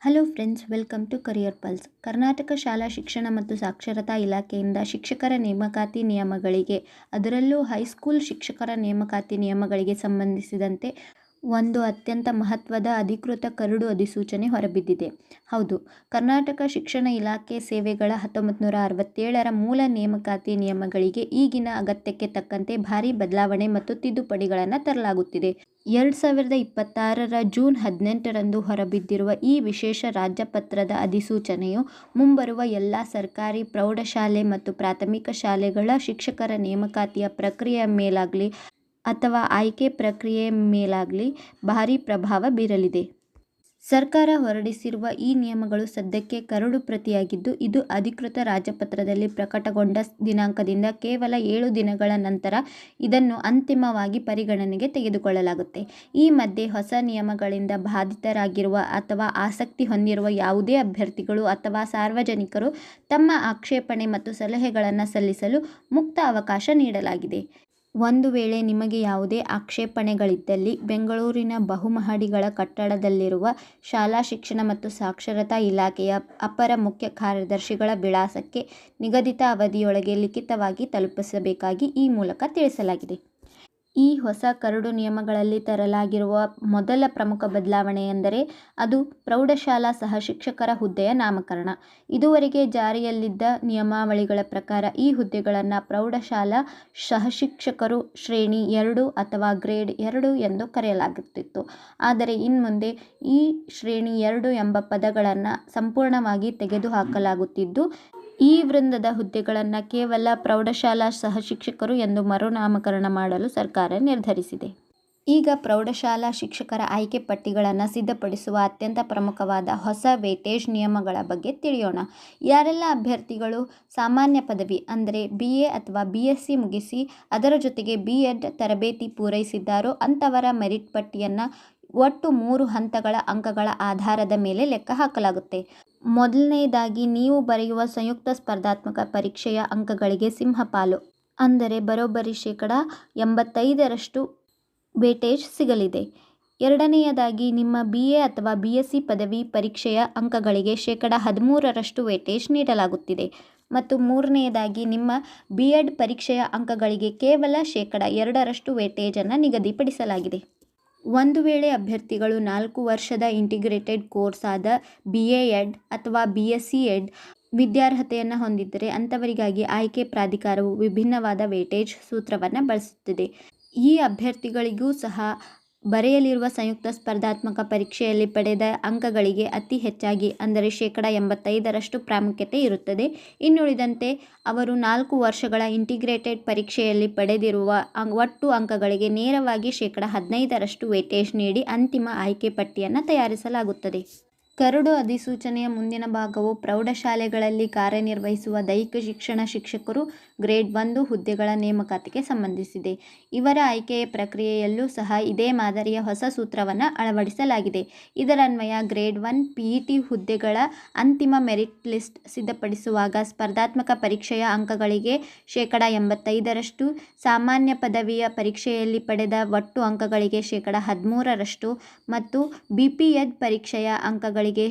Hello friends, welcome to career pulse. Karnataka ಶಾಲಾ ಶಿಕ್ಷಣ ಮತ್ತು ಸಾಕ್ಷರತಾ ಇಲಾಖೆಯಿಂದ ಶಿಕ್ಷಕರ ನೇಮಕಾತಿ ನಿಯಮಗಳಿಗೆ, ಅದರಲ್ಲೂ ಹೈಸ್ಕೂಲ್ ಶಿಕ್ಷಕರ ನೇಮಕಾತಿ ನಿಯಮಗಳಿಗೆ ಸಂಬಂಧಿಸಿದಂತೆ ಒಂದು ಅತ್ಯಂತ ಮಹತ್ವದ ಅಧಿಕೃತ ಕರಡು ಅಧಿಸೂಚನೆ ಹೊರಬಿದ್ದಿದೆ. ಹೌದು, ಕರ್ನಾಟಕ ಶಿಕ್ಷಣ ಇಲಾಖೆ ಸೇವೆಗಳ 1967ರ ಮೂಲ ನೇಮಕಾತಿ ನಿಯಮಗಳಿಗೆ ಈಗಿನ ಅಗತ್ಯಕ್ಕೆ ತಕ್ಕಂತೆ ಭಾರೀ ಬದಲಾವಣೆ ಮತ್ತು ತಿದ್ದುಪಡಿಗಳನ್ನು ತರಲಾಗುತ್ತಿದೆ. 2026ರ ಜೂನ್ 18ರಂದು ಹೊರಬಿದ್ದಿರುವ ಈ ವಿಶೇಷ ರಾಜ್ಯಪತ್ರದ ಅಧಿಸೂಚನೆಯು ಮುಂಬರುವ ಎಲ್ಲ ಸರ್ಕಾರಿ ಪ್ರೌಢಶಾಲೆ ಮತ್ತು ಪ್ರಾಥಮಿಕ ಶಾಲೆಗಳ ಶಿಕ್ಷಕರ ನೇಮಕಾತಿಯ ಪ್ರಕ್ರಿಯೆಯ ಮೇಲಾಗಲಿ ಅಥವಾ ಆಯ್ಕೆ ಪ್ರಕ್ರಿಯೆಯ ಮೇಲಾಗಲಿ ಭಾರೀ ಪ್ರಭಾವ ಬೀರಲಿದೆ. ಸರ್ಕಾರ ಹೊರಡಿಸಿರುವ ಈ ನಿಯಮಗಳು ಸದ್ಯಕ್ಕೆ ಕರಡು ಪ್ರತಿಯಾಗಿದ್ದು, ಇದು ಅಧಿಕೃತ ರಾಜ್ಯಪತ್ರದಲ್ಲಿ ಪ್ರಕಟಗೊಂಡ ದಿನಾಂಕದಿಂದ ಕೇವಲ 7 ದಿನಗಳ ನಂತರ ಇದನ್ನು ಅಂತಿಮವಾಗಿ ಪರಿಗಣನೆಗೆ ತೆಗೆದುಕೊಳ್ಳಲಾಗುತ್ತೆ. ಈ ಮಧ್ಯೆ ಹೊಸ ನಿಯಮಗಳಿಂದ ಬಾಧಿತರಾಗಿರುವ ಅಥವಾ ಆಸಕ್ತಿ ಹೊಂದಿರುವ ಯಾವುದೇ ಅಭ್ಯರ್ಥಿಗಳು ಅಥವಾ ಸಾರ್ವಜನಿಕರು ತಮ್ಮ ಆಕ್ಷೇಪಣೆ ಮತ್ತು ಸಲಹೆಗಳನ್ನು ಸಲ್ಲಿಸಲು ಮುಕ್ತ ಅವಕಾಶ ನೀಡಲಾಗಿದೆ. ಒಂದು ವೇಳೆ ನಿಮಗೆ ಯಾವುದೇ ಆಕ್ಷೇಪಣೆಗಳಿದ್ದಲ್ಲಿ ಬೆಂಗಳೂರಿನ ಬಹುಮಹಡಿಗಳ ಕಟ್ಟಡದಲ್ಲಿರುವ ಶಾಲಾ ಶಿಕ್ಷಣ ಮತ್ತು ಸಾಕ್ಷರತಾ ಇಲಾಖೆಯ ಅಪರ ಮುಖ್ಯ ಕಾರ್ಯದರ್ಶಿಗಳ ವಿಳಾಸಕ್ಕೆ ನಿಗದಿತ ಅವಧಿಯೊಳಗೆ ಲಿಖಿತವಾಗಿ ತಲುಪಿಸಬೇಕಾಗಿ ಈ ಮೂಲಕ ತಿಳಿಸಲಾಗಿದೆ. ಈ ಹೊಸ ಕರಡು ನಿಯಮಗಳಲ್ಲಿ ತರಲಾಗಿರುವ ಮೊದಲ ಪ್ರಮುಖ ಬದಲಾವಣೆ ಎಂದರೆ ಅದು ಪ್ರೌಢಶಾಲಾ ಸಹಶಿಕ್ಷಕರ ಹುದ್ದೆಯ ನಾಮಕರಣ. ಇದುವರೆಗೆ ಜಾರಿಯಲ್ಲಿದ್ದ ನಿಯಮಾವಳಿಗಳ ಪ್ರಕಾರ ಈ ಹುದ್ದೆಗಳನ್ನು ಪ್ರೌಢಶಾಲಾ ಸಹಶಿಕ್ಷಕರು ಶ್ರೇಣಿ 2 ಅಥವಾ ಗ್ರೇಡ್ 2 ಎಂದು ಕರೆಯಲಾಗುತ್ತಿತ್ತು. ಆದರೆ ಇನ್ಮುಂದೆ ಈ ಶ್ರೇಣಿ 2 ಎಂಬ ಪದಗಳನ್ನು ಸಂಪೂರ್ಣವಾಗಿ ತೆಗೆದುಹಾಕಲಾಗುತ್ತಿದ್ದು, ಈ ವೃಂದದ ಹುದ್ದೆಗಳನ್ನು ಕೇವಲ ಪ್ರೌಢಶಾಲಾ ಸಹಶಿಕ್ಷಕರು ಎಂದು ಮರುನಾಮಕರಣ ಮಾಡಲು ಸರ್ಕಾರ ನಿರ್ಧರಿಸಿದೆ. ಈಗ ಪ್ರೌಢಶಾಲಾ ಶಿಕ್ಷಕರ ಆಯ್ಕೆ ಪಟ್ಟಿಗಳನ್ನು ಸಿದ್ಧಪಡಿಸುವ ಅತ್ಯಂತ ಪ್ರಮುಖವಾದ ಹೊಸ ವೇಟೇಜ್ ನಿಯಮಗಳ ಬಗ್ಗೆ ತಿಳಿಯೋಣ. ಯಾರೆಲ್ಲ ಅಭ್ಯರ್ಥಿಗಳು ಸಾಮಾನ್ಯ ಪದವಿ ಅಂದರೆ BA ಅಥವಾ BSc ಮುಗಿಸಿ ಅದರ ಜೊತೆಗೆ B.Ed ತರಬೇತಿ ಪೂರೈಸಿದ್ದಾರೋ ಅಂಥವರ ಮೆರಿಟ್ ಪಟ್ಟಿಯನ್ನು ಒಟ್ಟು 3 ಹಂತಗಳ ಅಂಕಗಳ ಆಧಾರದ ಮೇಲೆ ಲೆಕ್ಕ ಹಾಕಲಾಗುತ್ತೆ. ಮೊದಲನೆಯದಾಗಿ ನೀವು ಬರೆಯುವ ಸಂಯುಕ್ತ ಸ್ಪರ್ಧಾತ್ಮಕ ಪರೀಕ್ಷೆಯ ಅಂಕಗಳಿಗೆ ಸಿಂಹಪಾಲು ಅಂದರೆ ಬರೋಬ್ಬರಿ 85% ವೇಟೇಜ್ ಸಿಗಲಿದೆ. ಎರಡನೆಯದಾಗಿ ನಿಮ್ಮ BA ಅಥವಾ BSc ಪದವಿ ಪರೀಕ್ಷೆಯ ಅಂಕಗಳಿಗೆ 13% ವೇಟೇಜ್ ನೀಡಲಾಗುತ್ತಿದೆ. ಮತ್ತು ಮೂರನೆಯದಾಗಿ ನಿಮ್ಮ B.Ed ಪರೀಕ್ಷೆಯ ಅಂಕಗಳಿಗೆ ಕೇವಲ 2% ವೇಟೇಜನ್ನು ನಿಗದಿಪಡಿಸಲಾಗಿದೆ. ಒಂದು ವೇಳೆ ಅಭ್ಯರ್ಥಿಗಳು 4 ವರ್ಷದ ಇಂಟಿಗ್ರೇಟೆಡ್ ಕೋರ್ಸ್ ಆದ BA.Ed ಅಥವಾ BSc Ed ವಿದ್ಯಾರ್ಹತೆಯನ್ನು ಹೊಂದಿದ್ದರೆ ಅಂಥವರಿಗಾಗಿ ಆಯ್ಕೆ ಪ್ರಾಧಿಕಾರವು ವಿಭಿನ್ನವಾದ ವೇಟೇಜ್ ಸೂತ್ರವನ್ನು ಬಳಸುತ್ತಿದೆ. ಈ ಅಭ್ಯರ್ಥಿಗಳಿಗೂ ಸಹ ಬರೆಯಲಿರುವ ಸಂಯುಕ್ತ ಸ್ಪರ್ಧಾತ್ಮಕ ಪರೀಕ್ಷೆಯಲ್ಲಿ ಪಡೆದ ಅಂಕಗಳಿಗೆ ಅತಿ ಹೆಚ್ಚಾಗಿ ಅಂದರೆ 85% ಪ್ರಾಮುಖ್ಯತೆ ಇರುತ್ತದೆ. ಇನ್ನುಳಿದಂತೆ ಅವರು 4 ವರ್ಷಗಳ ಇಂಟಿಗ್ರೇಟೆಡ್ ಪರೀಕ್ಷೆಯಲ್ಲಿ ಪಡೆದಿರುವ ಒಟ್ಟು ಅಂಕಗಳಿಗೆ ನೇರವಾಗಿ 15% ವೇಟೇಜ್ ನೀಡಿ ಅಂತಿಮ ಆಯ್ಕೆ ಪಟ್ಟಿಯನ್ನು ತಯಾರಿಸಲಾಗುತ್ತದೆ. ಕರಡು ಅಧಿಸೂಚನೆಯ ಮುಂದಿನ ಭಾಗವು ಪ್ರೌಢಶಾಲೆಗಳಲ್ಲಿ ಕಾರ್ಯನಿರ್ವಹಿಸುವ ದೈಹಿಕ ಶಿಕ್ಷಣ ಶಿಕ್ಷಕರು ಗ್ರೇಡ್ 1 ಹುದ್ದೆಗಳ ನೇಮಕಾತಿಗೆ ಸಂಬಂಧಿಸಿದೆ. ಇವರ ಆಯ್ಕೆಯ ಪ್ರಕ್ರಿಯೆಯಲ್ಲೂ ಸಹ ಇದೇ ಮಾದರಿಯ ಹೊಸ ಸೂತ್ರವನ್ನು ಅಳವಡಿಸಲಾಗಿದೆ. ಇದರನ್ವಯ ಗ್ರೇಡ್ 1 PET ಹುದ್ದೆಗಳ ಅಂತಿಮ ಮೆರಿಟ್ ಲಿಸ್ಟ್ ಸಿದ್ಧಪಡಿಸುವಾಗ ಸ್ಪರ್ಧಾತ್ಮಕ ಪರೀಕ್ಷೆಯ ಅಂಕಗಳಿಗೆ 85%, ಸಾಮಾನ್ಯ ಪದವಿಯ ಪರೀಕ್ಷೆಯಲ್ಲಿ ಪಡೆದ ಒಟ್ಟು ಅಂಕಗಳಿಗೆ 13% ಮತ್ತು BP.Ed ಪರೀಕ್ಷೆಯ ಅಂಕಗಳಿಗೆ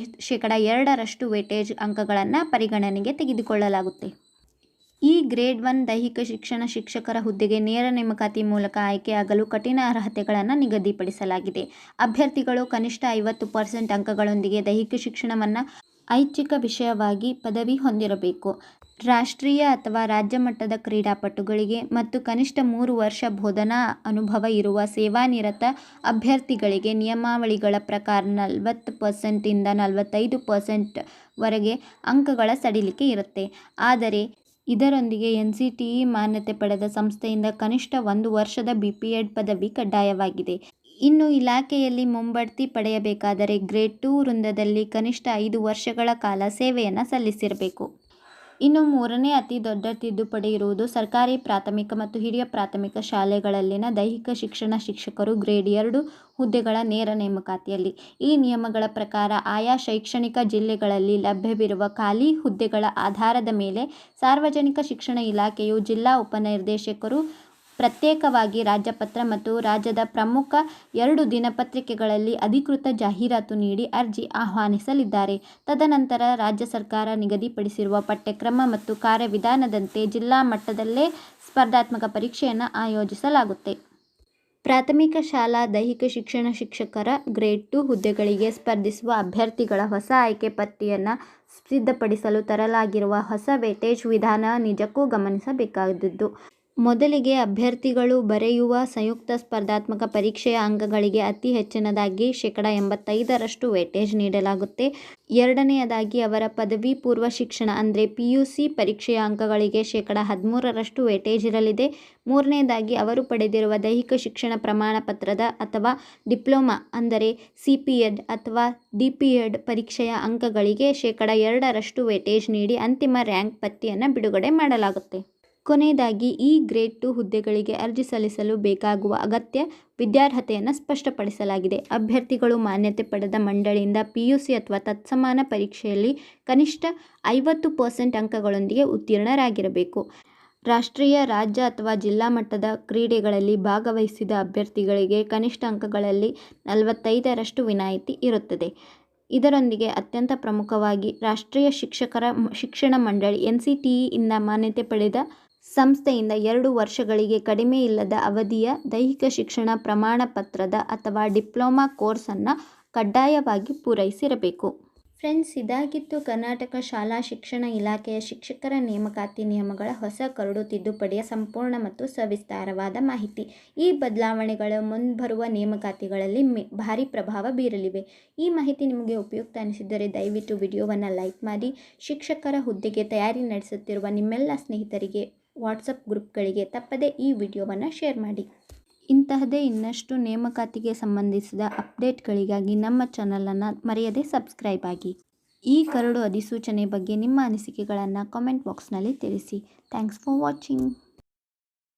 2% ವೇಟೇಜ್ ಅಂಕಗಳನ್ನು ಪರಿಗಣನೆಗೆ ತೆಗೆದುಕೊಳ್ಳಲಾಗುತ್ತೆ. ಈ ಗ್ರೇಡ್ 1 ದೈಹಿಕ ಶಿಕ್ಷಣ ಶಿಕ್ಷಕರ ಹುದ್ದೆಗೆ ನೇರ ನೇಮಕಾತಿ ಮೂಲಕ ಆಯ್ಕೆಯಾಗಲು ಕಠಿಣ ಅರ್ಹತೆಗಳನ್ನು ನಿಗದಿಪಡಿಸಲಾಗಿದೆ. ಅಭ್ಯರ್ಥಿಗಳು ಕನಿಷ್ಠ 50% ಅಂಕಗಳೊಂದಿಗೆ ದೈಹಿಕ ಶಿಕ್ಷಣವನ್ನು ಐಚ್ಛಿಕ ವಿಷಯವಾಗಿ ಪದವಿ ಹೊಂದಿರಬೇಕು. ರಾಷ್ಟ್ರೀಯ ಅಥವಾ ರಾಜ್ಯ ಮಟ್ಟದ ಕ್ರೀಡಾಪಟುಗಳಿಗೆ ಮತ್ತು ಕನಿಷ್ಠ 3 ವರ್ಷ ಬೋಧನಾ ಅನುಭವ ಇರುವ ಸೇವಾನಿರತ ಅಭ್ಯರ್ಥಿಗಳಿಗೆ ನಿಯಮಾವಳಿಗಳ ಪ್ರಕಾರ 40% ಇಂದ 45% ವರೆಗೆ ಅಂಕಗಳ ಸಡಿಲಿಕೆ ಇರುತ್ತೆ. ಆದರೆ ಇದರೊಂದಿಗೆ NCTE ಮಾನ್ಯತೆ ಪಡೆದ ಸಂಸ್ಥೆಯಿಂದ ಕನಿಷ್ಠ 1 ವರ್ಷದ BP.Ed ಪದವಿ ಕಡ್ಡಾಯವಾಗಿದೆ. ಇನ್ನು ಇಲಾಖೆಯಲ್ಲಿ ಮುಂಬಡ್ತಿ ಪಡೆಯಬೇಕಾದರೆ ಗ್ರೇಡ್ 2 ವೃಂದದಲ್ಲಿ ಕನಿಷ್ಠ 5 ವರ್ಷಗಳ ಕಾಲ ಸೇವೆಯನ್ನು ಸಲ್ಲಿಸಿರಬೇಕು. ಇನ್ನು ಮೂರನೇ ಅತಿ ದೊಡ್ಡ ತಿದ್ದುಪಡಿ ಇರುವುದು ಸರ್ಕಾರಿ ಪ್ರಾಥಮಿಕ ಮತ್ತು ಹಿರಿಯ ಪ್ರಾಥಮಿಕ ಶಾಲೆಗಳಲ್ಲಿನ ದೈಹಿಕ ಶಿಕ್ಷಣ ಶಿಕ್ಷಕರು ಗ್ರೇಡ್ 2 ಹುದ್ದೆಗಳ ನೇರ ನೇಮಕಾತಿಯಲ್ಲಿ. ಈ ನಿಯಮಗಳ ಪ್ರಕಾರ ಆಯಾ ಶೈಕ್ಷಣಿಕ ಜಿಲ್ಲೆಗಳಲ್ಲಿ ಲಭ್ಯವಿರುವ ಖಾಲಿ ಹುದ್ದೆಗಳ ಆಧಾರದ ಮೇಲೆ ಸಾರ್ವಜನಿಕ ಶಿಕ್ಷಣ ಇಲಾಖೆಯು ಜಿಲ್ಲಾ ಉಪನಿರ್ದೇಶಕರು ಪ್ರತ್ಯೇಕವಾಗಿ ರಾಜ್ಯಪತ್ರ ಮತ್ತು ರಾಜ್ಯದ ಪ್ರಮುಖ 2 ದಿನಪತ್ರಿಕೆಗಳಲ್ಲಿ ಅಧಿಕೃತ ಜಾಹೀರಾತು ನೀಡಿ ಅರ್ಜಿ ಆಹ್ವಾನಿಸಲಿದ್ದಾರೆ. ತದನಂತರ ರಾಜ್ಯ ಸರ್ಕಾರ ನಿಗದಿಪಡಿಸಿರುವ ಪಠ್ಯಕ್ರಮ ಮತ್ತು ಕಾರ್ಯವಿಧಾನದಂತೆ ಜಿಲ್ಲಾ ಮಟ್ಟದಲ್ಲೇ ಸ್ಪರ್ಧಾತ್ಮಕ ಪರೀಕ್ಷೆಯನ್ನು ಆಯೋಜಿಸಲಾಗುತ್ತೆ. ಪ್ರಾಥಮಿಕ ಶಾಲಾ ದೈಹಿಕ ಶಿಕ್ಷಣ ಶಿಕ್ಷಕರ ಗ್ರೇಡ್ 2 ಹುದ್ದೆಗಳಿಗೆ ಸ್ಪರ್ಧಿಸುವ ಅಭ್ಯರ್ಥಿಗಳ ಹೊಸ ಆಯ್ಕೆ ಪಟ್ಟಿಯನ್ನು ಸಿದ್ಧಪಡಿಸಲು ತರಲಾಗಿರುವ ಹೊಸ ವೇಟೇಜ್ ವಿಧಾನ ನಿಜಕ್ಕೂ ಗಮನಿಸಬೇಕಾದದ್ದು. ಮೊದಲಿಗೆ ಅಭ್ಯರ್ಥಿಗಳು ಬರೆಯುವ ಸಂಯುಕ್ತ ಸ್ಪರ್ಧಾತ್ಮಕ ಪರೀಕ್ಷೆಯ ಅಂಕಗಳಿಗೆ ಅತಿ ಹೆಚ್ಚಿನದಾಗಿ 85% ವೇಟೇಜ್ ನೀಡಲಾಗುತ್ತೆ. ಎರಡನೆಯದಾಗಿ ಅವರ ಪದವಿ ಪೂರ್ವ ಶಿಕ್ಷಣ ಅಂದರೆ PUC ಪರೀಕ್ಷೆಯ ಅಂಕಗಳಿಗೆ 13% ವೇಟೇಜ್ ಇರಲಿದೆ. ಮೂರನೆಯದಾಗಿ ಅವರು ಪಡೆದಿರುವ ದೈಹಿಕ ಶಿಕ್ಷಣ ಪ್ರಮಾಣ ಪತ್ರದ ಅಥವಾ ಡಿಪ್ಲೊಮಾ ಅಂದರೆ CPEd ಅಥವಾ DPEd ಪರೀಕ್ಷೆಯ ಅಂಕಗಳಿಗೆ 2% ವೇಟೇಜ್ ನೀಡಿ ಅಂತಿಮ ರ್ಯಾಂಕ್ ಪಟ್ಟಿಯನ್ನು ಬಿಡುಗಡೆ ಮಾಡಲಾಗುತ್ತೆ. ಕೊನೆಯದಾಗಿ ಈ ಗ್ರೇಡ್ 2 ಹುದ್ದೆಗಳಿಗೆ ಅರ್ಜಿ ಸಲ್ಲಿಸಲು ಬೇಕಾಗುವ ಅಗತ್ಯ ವಿದ್ಯಾರ್ಹತೆಯನ್ನು ಸ್ಪಷ್ಟಪಡಿಸಲಾಗಿದೆ. ಅಭ್ಯರ್ಥಿಗಳು ಮಾನ್ಯತೆ ಪಡೆದ ಮಂಡಳಿಯಿಂದ PUC ಅಥವಾ ತತ್ಸಮಾನ ಪರೀಕ್ಷೆಯಲ್ಲಿ ಕನಿಷ್ಠ 50% ಅಂಕಗಳೊಂದಿಗೆ ಉತ್ತೀರ್ಣರಾಗಿರಬೇಕು. ರಾಷ್ಟ್ರೀಯ, ರಾಜ್ಯ ಅಥವಾ ಜಿಲ್ಲಾ ಮಟ್ಟದ ಕ್ರೀಡೆಗಳಲ್ಲಿ ಭಾಗವಹಿಸಿದ ಅಭ್ಯರ್ಥಿಗಳಿಗೆ ಕನಿಷ್ಠ ಅಂಕಗಳಲ್ಲಿ 45% ವಿನಾಯಿತಿ ಇರುತ್ತದೆ. ಇದರೊಂದಿಗೆ ಅತ್ಯಂತ ಪ್ರಮುಖವಾಗಿ ರಾಷ್ಟ್ರೀಯ ಶಿಕ್ಷಕರ ಶಿಕ್ಷಣ ಮಂಡಳಿ NCTE ಇಂದ ಮಾನ್ಯತೆ ಪಡೆದ ಸಂಸ್ಥೆಯಿಂದ 2 ವರ್ಷಗಳಿಗೆ ಕಡಿಮೆ ಇಲ್ಲದ ಅವಧಿಯ ದೈಹಿಕ ಶಿಕ್ಷಣ ಪ್ರಮಾಣ ಪತ್ರದ ಅಥವಾ ಡಿಪ್ಲೊಮಾ ಕೋರ್ಸನ್ನು ಕಡ್ಡಾಯವಾಗಿ ಪೂರೈಸಿರಬೇಕು. ಫ್ರೆಂಡ್ಸ್, ಇದಾಗಿತ್ತು ಕರ್ನಾಟಕ ಶಾಲಾ ಶಿಕ್ಷಣ ಇಲಾಖೆಯ ಶಿಕ್ಷಕರ ನೇಮಕಾತಿ ನಿಯಮಗಳ ಹೊಸ ಕರಡು ತಿದ್ದುಪಡಿಯ ಸಂಪೂರ್ಣ ಮತ್ತು ಸವಿಸ್ತಾರವಾದ ಮಾಹಿತಿ. ಈ ಬದಲಾವಣೆಗಳು ಮುಂಬರುವ ನೇಮಕಾತಿಗಳಲ್ಲಿ ಭಾರಿ ಪ್ರಭಾವ ಬೀರಲಿವೆ. ಈ ಮಾಹಿತಿ ನಿಮಗೆ ಉಪಯುಕ್ತ ಅನಿಸಿದರೆ ದಯವಿಟ್ಟು ವಿಡಿಯೋವನ್ನು ಲೈಕ್ ಮಾಡಿ. ಶಿಕ್ಷಕರ ಹುದ್ದೆಗೆ ತಯಾರಿ ನಡೆಸುತ್ತಿರುವ ನಿಮ್ಮೆಲ್ಲ ಸ್ನೇಹಿತರಿಗೆ ವಾಟ್ಸಪ್ ಗ್ರೂಪ್ಗಳಿಗೆ ತಪ್ಪದೇ ಈ ವಿಡಿಯೋವನ್ನು ಶೇರ್ ಮಾಡಿ. ಇಂತಹದೇ ಇನ್ನಷ್ಟು ನೇಮಕಾತಿಗೆ ಸಂಬಂಧಿಸಿದ ಅಪ್ಡೇಟ್ಗಳಿಗಾಗಿ ನಮ್ಮ ಚಾನಲನ್ನು ಮರೆಯದೆ ಸಬ್ಸ್ಕ್ರೈಬ್ ಆಗಿ. ಈ ಕರಡು ಅಧಿಸೂಚನೆ ಬಗ್ಗೆ ನಿಮ್ಮ ಅನಿಸಿಕೆಗಳನ್ನು ಕಾಮೆಂಟ್ ಬಾಕ್ಸ್ನಲ್ಲಿ ತಿಳಿಸಿ. Thanks for watching.